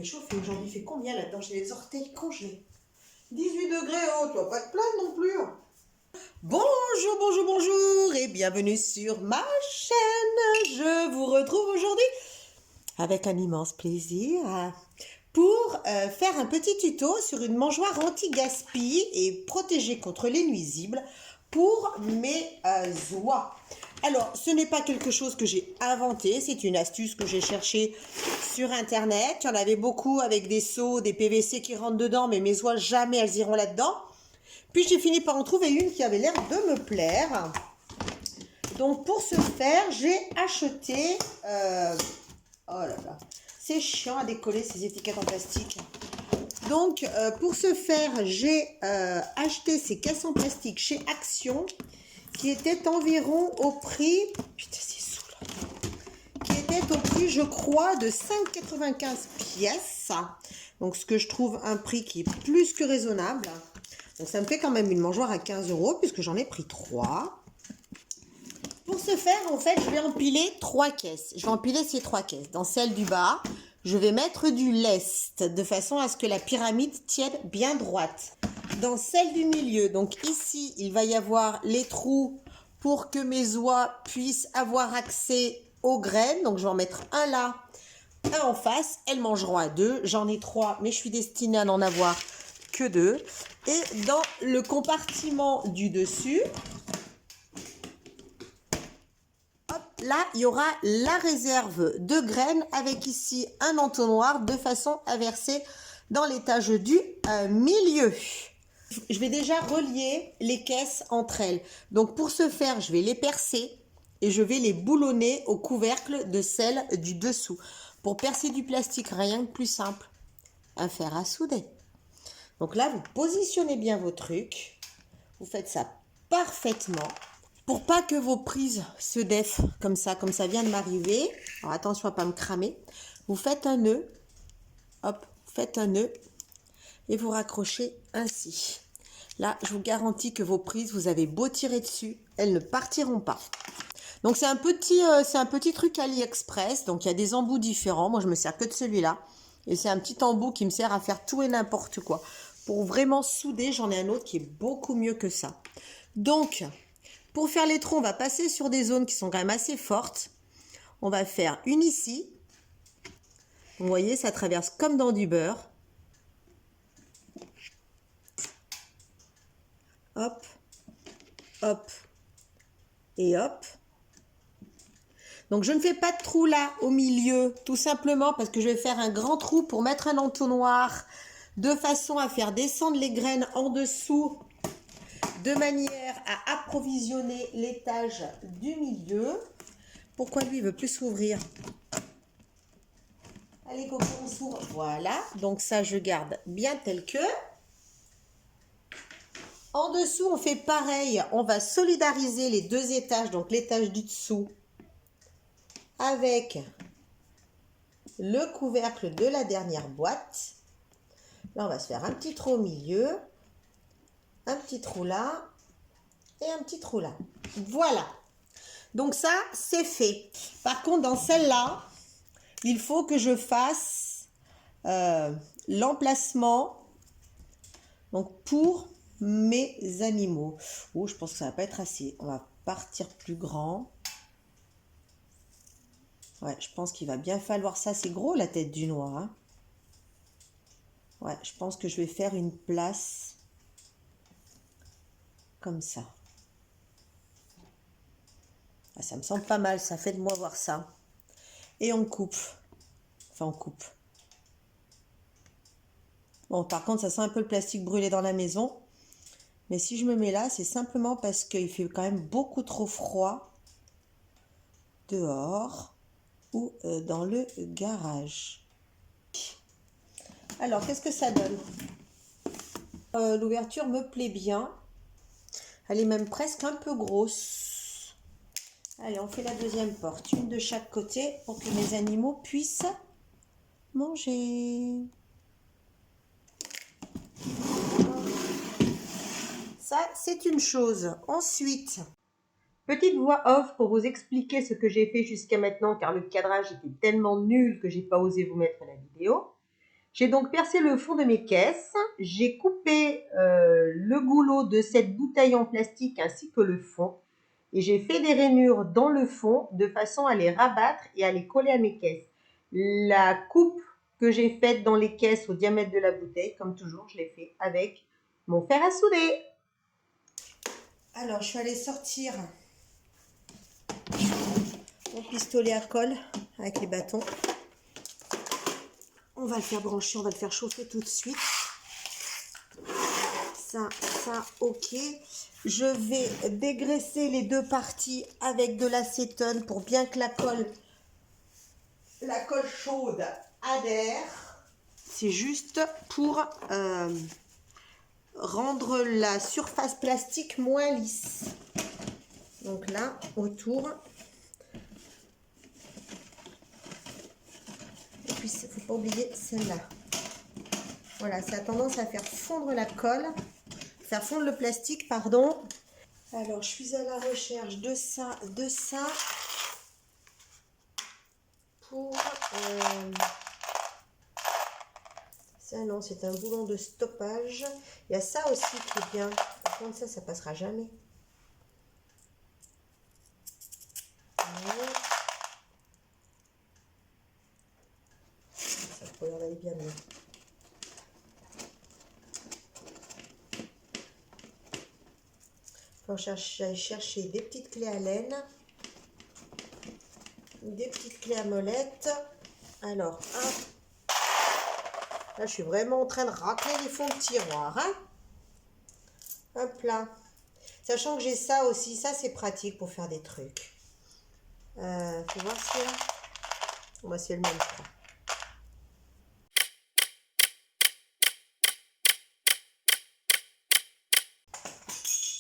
fait chauffer. Aujourd'hui, il fait combien là-dedans? J'ai les orteils congelés. 18 degrés, oh, tu vas pas te plaindre non plus. Bonjour, bonjour, bonjour et bienvenue sur ma chaîne. Je vous retrouve aujourd'hui avec un immense plaisir pour faire un petit tuto sur une mangeoire anti-gaspi et protégée contre les nuisibles pour mes oies. Alors, ce n'est pas quelque chose que j'ai inventé, c'est une astuce que j'ai cherchée sur internet. Il y en avait beaucoup avec des seaux, des PVC qui rentrent dedans, mais mes oies, jamais elles iront là-dedans. Puis j'ai fini par en trouver une qui avait l'air de me plaire. Donc pour ce faire, j'ai acheté... oh là là, c'est chiant à décoller ces étiquettes en plastique. Donc pour ce faire, j'ai acheté ces caisses en plastique chez Action qui étaient environ au prix... Putain, c'est sous là. Qui étaient au prix, je crois, de 5,95 pièces. Donc ce que je trouve un prix qui est plus que raisonnable. Donc ça me fait quand même une mangeoire à 15 € puisque j'en ai pris 3. Pour ce faire, en fait, je vais empiler 3 caisses. Je vais empiler ces 3 caisses. Dans celle du bas, je vais mettre du lest de façon à ce que la pyramide tienne bien droite. Dans celle du milieu, donc ici, il va y avoir les trous pour que mes oies puissent avoir accès aux graines. Donc je vais en mettre un là, un en face. Elles mangeront à 2. J'en ai 3, mais je suis destinée à n'en avoir que 2. Et dans le compartiment du dessus, hop, là, il y aura la réserve de graines avec ici un entonnoir de façon à verser dans l'étage du milieu. Je vais déjà relier les caisses entre elles. Donc pour ce faire, je vais les percer et je vais les boulonner au couvercle de celle du dessous. Pour percer du plastique, rien de plus simple, un fer à souder. Donc là, vous positionnez bien vos trucs. Vous faites ça parfaitement. Pour pas que vos prises se défent comme ça vient de m'arriver. Alors attention à pas me cramer. Vous faites un nœud. Hop, vous faites un nœud. Et vous raccrochez ainsi. Là, je vous garantis que vos prises, vous avez beau tirer dessus, elles ne partiront pas. Donc c'est un petit truc AliExpress. Donc il y a des embouts différents. Moi, je me sers que de celui-là. Et c'est un petit embout qui me sert à faire tout et n'importe quoi. Pour vraiment souder, j'en ai un autre qui est beaucoup mieux que ça. Donc, pour faire les troncs, on va passer sur des zones qui sont quand même assez fortes. On va faire une ici. Vous voyez, ça traverse comme dans du beurre. Hop, hop et hop. Donc, je ne fais pas de trou là au milieu, tout simplement parce que je vais faire un grand trou pour mettre un entonnoir de façon à faire descendre les graines en dessous de manière à approvisionner l'étage du milieu. Pourquoi lui, il veut plus s'ouvrir? Allez, Coco, on s'ouvre. Voilà, donc ça, je garde bien tel que. En dessous, on fait pareil. On va solidariser les deux étages, donc l'étage du dessous, avec le couvercle de la dernière boîte. Là, on va se faire un petit trou au milieu, un petit trou là et un petit trou là. Voilà. Donc ça, c'est fait. Par contre, dans celle-là, il faut que je fasse l'emplacement donc pour mes animaux. Oh, je pense que ça va pas être assez. On va partir plus grand. Ouais, je pense qu'il va bien falloir ça. C'est gros la tête du noix. Hein. Ouais, je pense que je vais faire une place comme ça. Ah, ça me semble pas mal, ça fait de moi voir ça. Et on coupe. Enfin, on coupe. Bon, par contre, ça sent un peu le plastique brûlé dans la maison. Mais si je me mets là, c'est simplement parce qu'il fait quand même beaucoup trop froid dehors ou dans le garage. Alors, qu'est-ce que ça donne? L'ouverture me plaît bien. Elle est même presque un peu grosse. Allez, on fait la deuxième porte. Une de chaque côté pour que mes animaux puissent manger. Ça, c'est une chose. Ensuite, petite voix off pour vous expliquer ce que j'ai fait jusqu'à maintenant, car le cadrage était tellement nul que j'ai pas osé vous mettre la vidéo. J'ai donc percé le fond de mes caisses. J'ai coupé le goulot de cette bouteille en plastique ainsi que le fond. Et j'ai fait des rainures dans le fond de façon à les rabattre et à les coller à mes caisses. La coupe que j'ai faite dans les caisses au diamètre de la bouteille, comme toujours, je l'ai fait avec mon fer à souder. Alors, je suis allée sortir mon pistolet à colle avec les bâtons. On va le faire brancher, on va le faire chauffer tout de suite. Ça, ok. Je vais dégraisser les deux parties avec de l'acétone pour bien que la colle chaude adhère. C'est juste pour rendre la surface plastique moins lisse. Donc là, autour. Et puis, il ne faut pas oublier celle-là. Voilà, ça a tendance à faire fondre la colle. Faire fondre le plastique, pardon. Alors, je suis à la recherche de ça, pour... ça, non, c'est un boulon de stoppage. Il y a ça aussi qui est bien. Par contre, ça passera jamais. Ça pourrait aller bien mieux. Faut aller chercher des petites clés à laine, des petites clés à molette. Alors, là, je suis vraiment en train de racler les fonds de tiroir. Hein. Hop là. Sachant que j'ai ça aussi, ça c'est pratique pour faire des trucs. Faut voir si là. Moi, c'est le même point.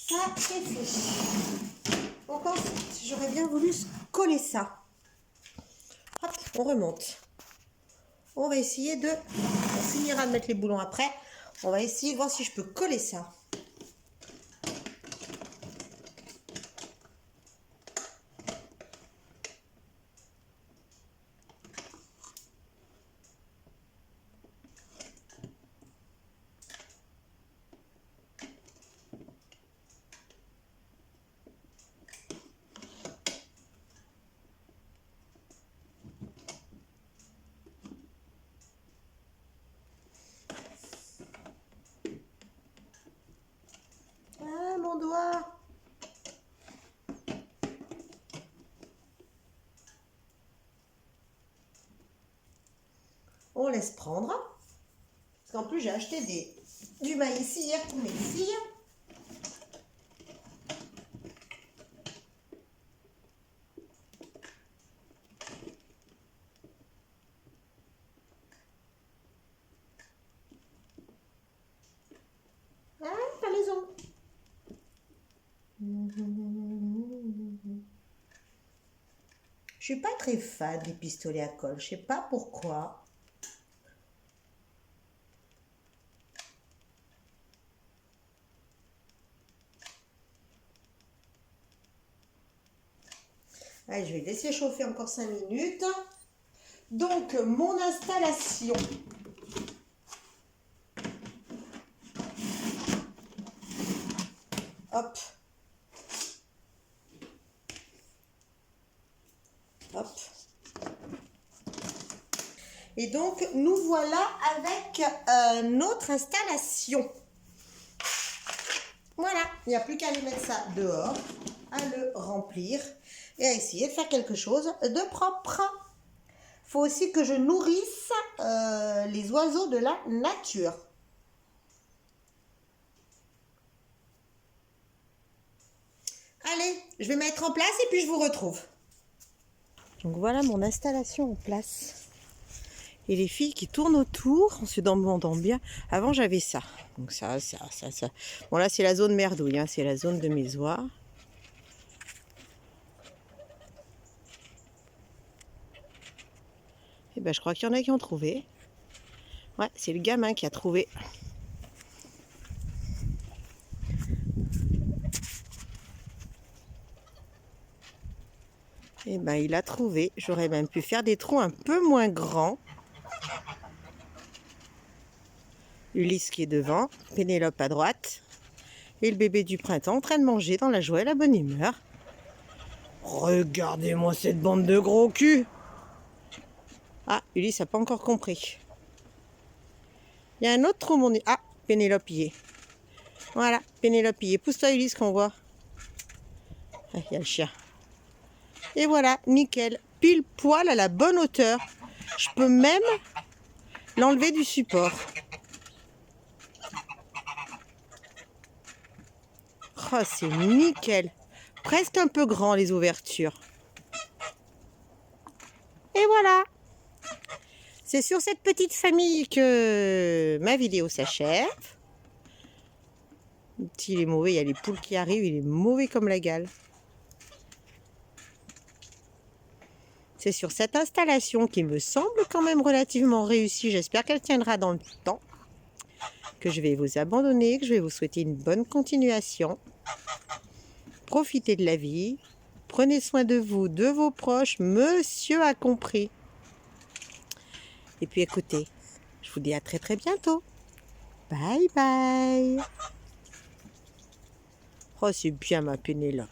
Ça, c'est fait. Donc ensuite, j'aurais bien voulu coller ça. Hop, on remonte. On va essayer de... On finira de mettre les boulons après. On va essayer de voir si je peux coller ça. Ah, mon doigt! On laisse prendre. Parce qu'en plus, j'ai acheté du maïs hier pour mes filles. Ah, t'as raison. Je suis pas très fan des pistolets à colle. Je sais pas pourquoi. Allez, je vais laisser chauffer encore 5 minutes. Donc, mon installation. Hop. Hop. Et donc, nous voilà avec notre installation. Voilà, il n'y a plus qu'à aller mettre ça dehors, à le remplir et à essayer de faire quelque chose de propre. Il faut aussi que je nourrisse les oiseaux de la nature. Allez, je vais mettre en place et puis je vous retrouve. Donc voilà mon installation en place. Et les filles qui tournent autour en se demandant bien. Avant j'avais ça. Donc ça. Bon là c'est la zone merdouille, hein. C'est la zone de mes oies. Et ben je crois qu'il y en a qui ont trouvé. Ouais, c'est le gamin qui a trouvé. Et ben il a trouvé. J'aurais même pu faire des trous un peu moins grands. Ulysse qui est devant, Pénélope à droite. Et le bébé du printemps en train de manger dans la joie et la bonne humeur. Regardez-moi cette bande de gros culs. Ah, Ulysse n'a pas encore compris. Il y a un autre trou, mon... Ah, Pénélope y est. Voilà, Pénélope y est. Pousse-toi, Ulysse, qu'on voit. Ah, il y a le chien. Et voilà, nickel. Pile poil à la bonne hauteur. Je peux même l'enlever du support. Oh, c'est nickel. Presque un peu grand, les ouvertures. Et voilà. C'est sur cette petite famille que ma vidéo s'achève. Le petit, il est mauvais. Il y a les poules qui arrivent. Il est mauvais comme la gale. C'est sur cette installation qui me semble quand même relativement réussie. J'espère qu'elle tiendra dans le temps. Que je vais vous abandonner. Que je vais vous souhaiter une bonne continuation. Profitez de la vie. Prenez soin de vous, de vos proches. Monsieur a compris. Et puis écoutez, je vous dis à très très bientôt. Bye bye. Oh, c'est bien ma Pénélope.